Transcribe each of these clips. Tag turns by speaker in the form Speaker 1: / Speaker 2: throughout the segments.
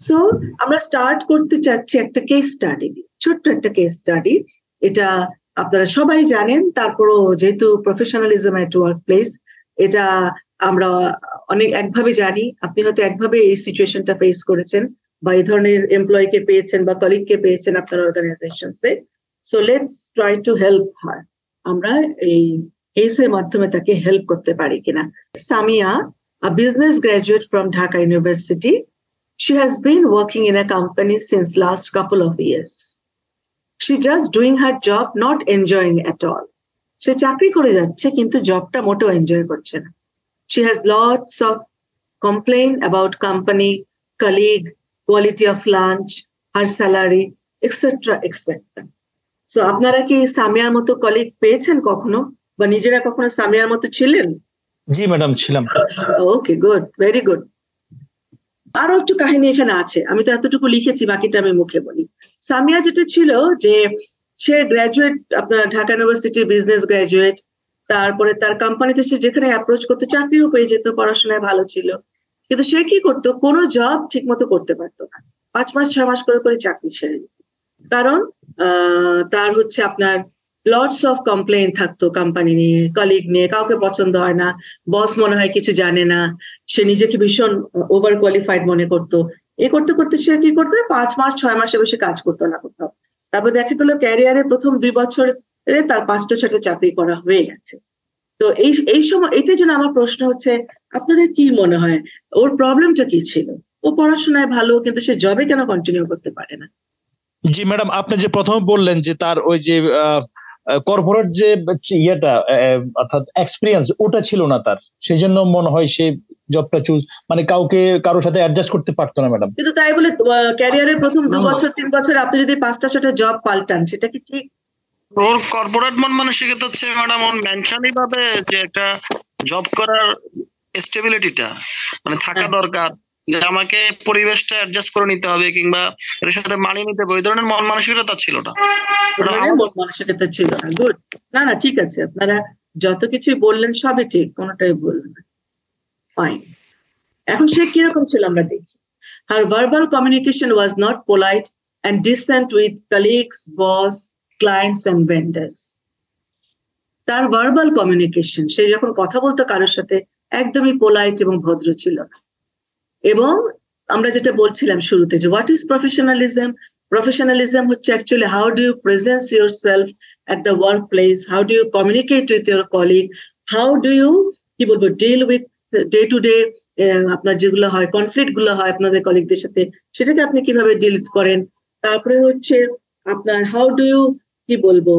Speaker 1: So আমরা start করতে চাচ্ছি একটা কেস স্টাডি দিয়ে, ছোট্ট একটা কেস স্টাডি। এটা আপনারা সবাই জানেন, তারপরও যেহেতু প্রফেশনালিজম এট ওয়ার্ক প্লেস, এটা আমরা অনেক একভাবে জানি। আপনি হয়তো একভাবে এই সিচুয়েশনটা ফেস করেছেন, বা এই ধরনের এমপ্লয়িকে পেয়েছেন বা কলিগকে পেয়েছেন আপনার অর্গানাইজেশনসে। So let's try to help her. আমরা এই কেসের মাধ্যমে তাকে হেল্প করতে পারি কিনা। Samia, a business graduate from Dhaka University, she has been working in a company since last couple of years. She just doing her job, not enjoying at all. সে চাকরি করে যাচ্ছে কিন্তু জবটা মোটেও এনজয় করছে না। She has lots of complaint about company, colleague, quality of lunch, her salary, etc. etc. So আপনারা কি সামিয়ার মতো কলিগ পেয়েছেন কখনো, বা নিজেরা কখনো সামিয়ার মতো ছিলেন?
Speaker 2: জি ম্যাডাম, ছিলাম।
Speaker 1: ওকে, গুড, ভেরি গুড। আরো একটু কাহিনী এখানে আছে, আমি তো এতটুকু লিখেছি, বাকিটা আমি মুখে বলি। সামিয়া যেটা ছিল যে সে গ্রাজুয়েট, আপনার ঢাকা ইউনিভার্সিটির বিজনেস গ্রাজুয়েট। তারপরে তার কোম্পানিতে সে যেখানে অ্যাপ্রোচ করতো চাকরিও পেয়ে যেত, পড়াশোনায় ভালো ছিল, কিন্তু সে কি করতো, কোনো জব ঠিক মতো করতে পারতো না। 5 মাস 6 মাস করে করে চাকরি ছেড়ে দিত। কারণ তার হচ্ছে আপনার লটস অফ কমপ্লেইন থাকতো কোম্পানি নিয়ে, কলিগ নিয়ে, কাউকে পছন্দ হয় না, বস মনে হয় কিছু জানে না, সে নিজেকে ভীষণ ওভার কোয়ালিফাইড মনে করতো। এ করতে করতে সে কি করতো, 5 মাস 6 মাসে বসে কাজ করতো না কোথাও। তারপর দেখা গেলো ক্যারিয়ারের প্রথম 2 বছরে তার 5টা 6টা চাকরি করা হয়ে গেছে। তো এই সময় এটার জন্য আমার প্রশ্ন হচ্ছে, আপনাদের কি মনে হয় ওর প্রবলেমটা কি ছিল? ও পড়াশোনায় ভালো, কিন্তু সে জবে কেন কন্টিনিউ করতে পারে না?
Speaker 2: জি ম্যাডাম, আপনি যে প্রথমে বললেন যে তার ওই যে কর্পোরেট যে ইয়েটা, অর্থাৎ এক্সপিরিয়েন্স, ওটা ছিল না তার, সেই জন্য মনে হয় সে জবটা চুজ, মানে কারোর সাথে অ্যাডজাস্ট করতে পারতো না ম্যাডাম।
Speaker 1: কিন্তু তাই বলে ক্যারিয়ারের প্রথম 2 বছর 3 বছর আপনি যদি 5টা 6টা জব পাল্টান, সেটা কি ঠিক?
Speaker 3: ওর কর্পোরেট মন মানসিকতা হচ্ছে ম্যাডাম, ওর মেনশনই ভাবে যে একটা জব করার স্টেবিলিটিটা মানে থাকা দরকার, যে আমাকে পরিবেশটা অ্যাডজাস্ট করে নিতে হবে কিংবা এর সাথে মানিয়ে নিতে হবে, ওই ধরনের মন মানসিকতা ছিল না।
Speaker 1: মন মানসিকতা ছিল না। গুড, না না, ঠিক আছে, আপনারা যত কিছুই বললেন সবই ঠিক, কোনোটাই বললেন না। ফাইন। এখন সে কিরকম ছিল আমরা দেখি। Her verbal communication was not polite and decent with colleagues, boss, clients and vendors. তার ভার্বাল কমিউনিকেশন, সে যখন কথা বলতো কারোর সাথে, একদমই পোলাইট এবং ভদ্র ছিল না। এবং আমরা যেটা বলছিলাম শুরুতে, যে হোয়াট ইজ প্রফেশনালিজম? প্রফেশনালিজম হচ্ছে actually how do you presence yourself at the workplace, how do you communicate with your colleague, how do you কি বলবো deal with day to day আপনার যেগুলো হয়, কনফ্লিক্ট গুলো হয় আপনাদের কলিগদের সাথে, সেটাকে আপনি কিভাবে ডিল করেন। তারপরে হচ্ছে আপনার হাউ ডু ইউ কি বলবো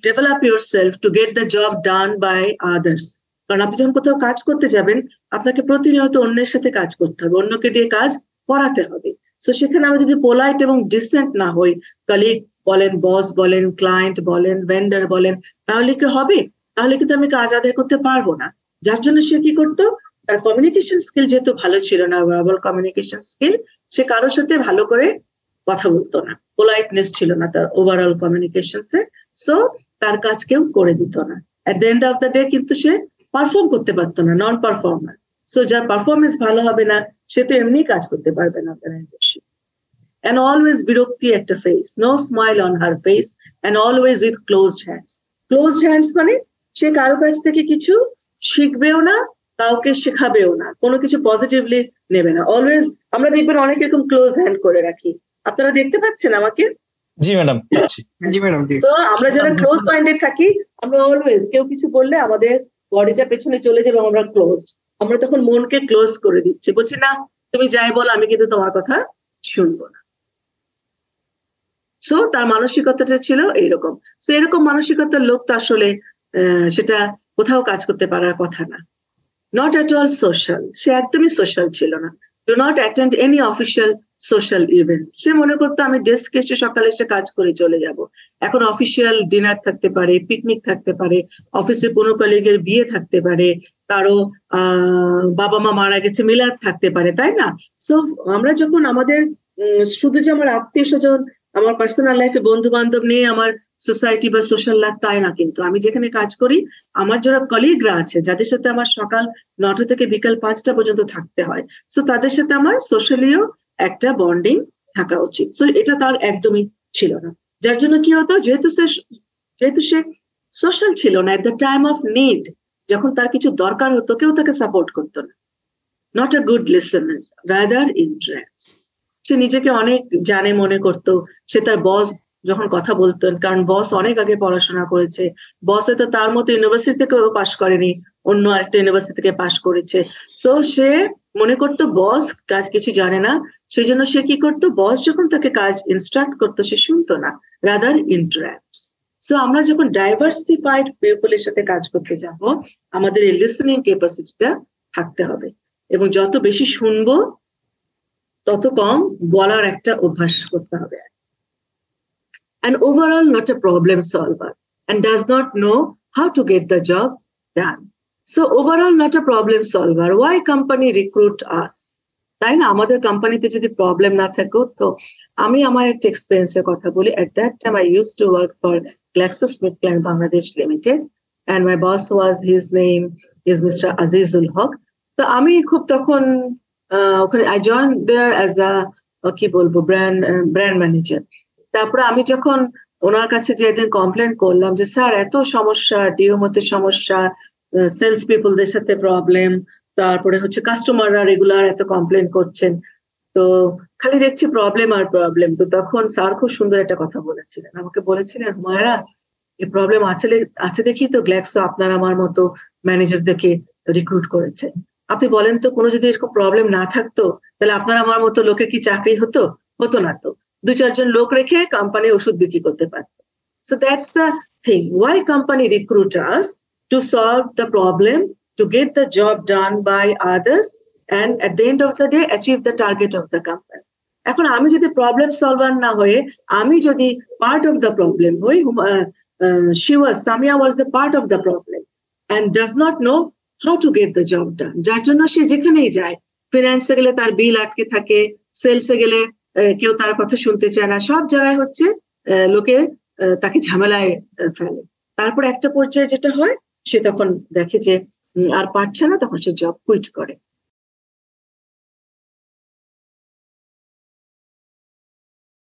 Speaker 1: develop yourself to get the job done by others. কারণ আপনি যখন কোথাও কাজ করতে যাবেন, আপনাকে প্রতিনিয়ত অন্যের সাথে কাজ করতে হবে, অন্যকে দিয়ে কাজ করাতে হবে। সো সেখানে আমরা যদি পোলাইট এবং ডিসেন্ট না হই, কলিগ বলেন, বস বলেন, ক্লায়েন্ট বলেন, ভেন্ডার বলেন, তাহলে কি হবে? তাহলে কিন্তু আমি কাজ আদায় করতে পারবো না। যার জন্য সে কি করতো, তার কমিউনিকেশন স্কিল যেহেতু ভালো ছিল না, ভার্বাল কমিউনিকেশন স্কিল, সে কারোর সাথে ভালো করে কথা বলতো না, পোলাইটনেস ছিল না তার ওভারঅল কমিউনিকেশনসে। সো তার কাজ কেউ করে দিত না। At the end of the day কিন্তু সে পারফর্ম করতে পারতো না, নন পারফর্মার। সো যার পারফরমেন্স ভালো হবে না, সে তো এমনি কাজ করতে পারবে না অর্গানাইজেশন। And always বিরক্তি একটা face, no smile on her face and always with closed hands. Closed hands মানে সে কারো কাছ থেকে কিছু শিখবেও না, কাউকে শেখাবেও না, কোনো কিছু পজিটিভলি নেবে না। অলওয়েজ আমরা দেখবেন অনেক এরকম ক্লোজ হ্যান্ড করে রাখি। আপনারা দেখতে পাচ্ছেন আমাকে?
Speaker 2: জি ম্যাডাম।
Speaker 4: জি ম্যাডাম।
Speaker 1: সো আমরা যারা ক্লোজ মাইন্ডেড থাকি, আমরা অলওয়েজ কেউ কিছু বললে আমাদের বডিটা পেছনে চলে যাবে, আমরা ক্লোজড। আমরা তখন মনকে ক্লোজ করে দিচ্ছি, বলছি না তুমি যাই বলো, আমি কিন্তু তোমার কথা শুনবো না। সো তার মানসিকতাটা ছিল এইরকম। সো এরকম মানসিকতার লোক তো আসলে সেটা কোথাও কাজ করতে পারার কথা না। নট অ্যাট অল সোশ্যাল, সে একদমই সোশ্যাল ছিল না। Do not attend any official social events. সে মনে করতো আমি ডেস্কে এসে সকালে এসে কাজ করে চলে যাব। এখন অফিসিয়াল ডিনার থাকতে পারে, পিকনিক থাকতে পারে, অফিসে কোনো কলিগের বিয়ে থাকতে পারে, কারো বাবা মা মারা গেছে, মিলাদ থাকতে পারে, তাই না? সো আমরা যখন আমাদের শুধু যে আমার আত্মীয় স্বজন, আমার পার্সোনাল লাইফে বন্ধু বান্ধব নিয়ে আমার সোসাইটি বা সোশ্যাল লাইফ, তাই না। কিন্তু আমি যেখানে কাজ করি, আমার যারা কলিগরা আছে, যাদের সাথে আমার সকাল 9টা থেকে বিকাল 5টা পর্যন্ত থাকতে হয়, সো তাদের সাথে আমার সোশ্যালিও একটা বন্ডিং থাকা উচিত। সো এটা তার একদমই ছিল না, যার জন্য কি হতো, যেহেতু সে সোশ্যাল ছিল না, at the time of need, যখন তার কিছু দরকার হতো কেউ তাকে সাপোর্ট করতো না। Not a good listener, rather interrupts. সে নিজেকে অনেক জানে মনে করতো, সে তার বস যখন কথা বলতেন, কারণ বস অনেক আগে পড়াশোনা করেছে, বস হয়তো তার মতো ইউনিভার্সিটি থেকেও পাশ করেনি, অন্য আরেকটা ইউনিভার্সিটি থেকে পাশ করেছে। সো সে মনে করতো বস কাজ কিছু জানে না, সেই জন্য সে কি করতো, বস যখন তাকে কাজ ইনস্ট্রাক্ট করতো সে শুনতো না, রাদার ইন্টারাপ্টস। সো আমরা যখন ডাইভার্সিফাইড পিপলের সাথে কাজ করতে যাব, আমাদের এই লিসেনিং ক্যাপাসিটিটা থাকতে হবে, এবং যত বেশি শুনবো তত কম বলার একটা অভ্যাস করতে হবে। And overall not a problem solver and does not know how to get the job done. So overall not a problem solver. Why company recruit us? তাই না, আমাদের কোম্পানিতে যদি প্রবলেম না থাকো, তো আমি আমার একটা এক্সপেরিয়েন্সের কথা বলি। At that time I used to work for GlaxoSmithKline Bangladesh Limited and my boss was, his name is Mr. Azizul Haq. তো আমি খুব তখন ওখানে I joined there as a কি বলবো ব্র্যান্ড ম্যানেজার। তারপরে আমি যখন ওনার কাছে যেদিন কমপ্লেন করলাম যে স্যার এত সমস্যা, ডিওমতে সমস্যা, সেলস পিপলদের সাথে প্রবলেম, তারপরে হচ্ছে কাস্টমাররা রেগুলার এত কমপ্লেন করছেন, তো খালি দেখছি প্রবলেম আর প্রবলেম। তো তখন স্যার খুব সুন্দর একটা কথা বলেছিলেন, আমাকে বলেছিলেন, হুমায়রা এই প্রবলেম আছে দেখি তো গ্ল্যাক্সো আপনার আমার মতো ম্যানেজারদেরকে রিক্রুট করেছে। আপনি বলেন তো, কোনো যদি এরকম প্রবলেম না থাকতো তাহলে আপনার আমার মতো লোকের কি চাকরি হতো না তো, 2-4 জন লোক রেখে কোম্পানি ওষুধ বিক্রি করতে পারতো। So that's the thing. Why company recruit us? To solve the problem, to get the job done by others, and at the end of the day achieve the target of the company. এখন আমি যদি problem solver না হয়ে আমি যদি part of the problem হই, Samia was the part of the problem and does not know how to get the job done. যার জন্য সে যেখানেই যায়, ফিনান্সে গেলে তার বিল আটকে থাকে, সেলসে গেলে কেউ তার কথা শুনতে চায় না, সব জায়গায় হচ্ছে লোকে তাকে ঝামেলায় ফেলে। তারপর একটা পর্যায়ে যেটা হয়, সে তখন দেখে যে আর পারছে না, তখন সে জব কুইট করে।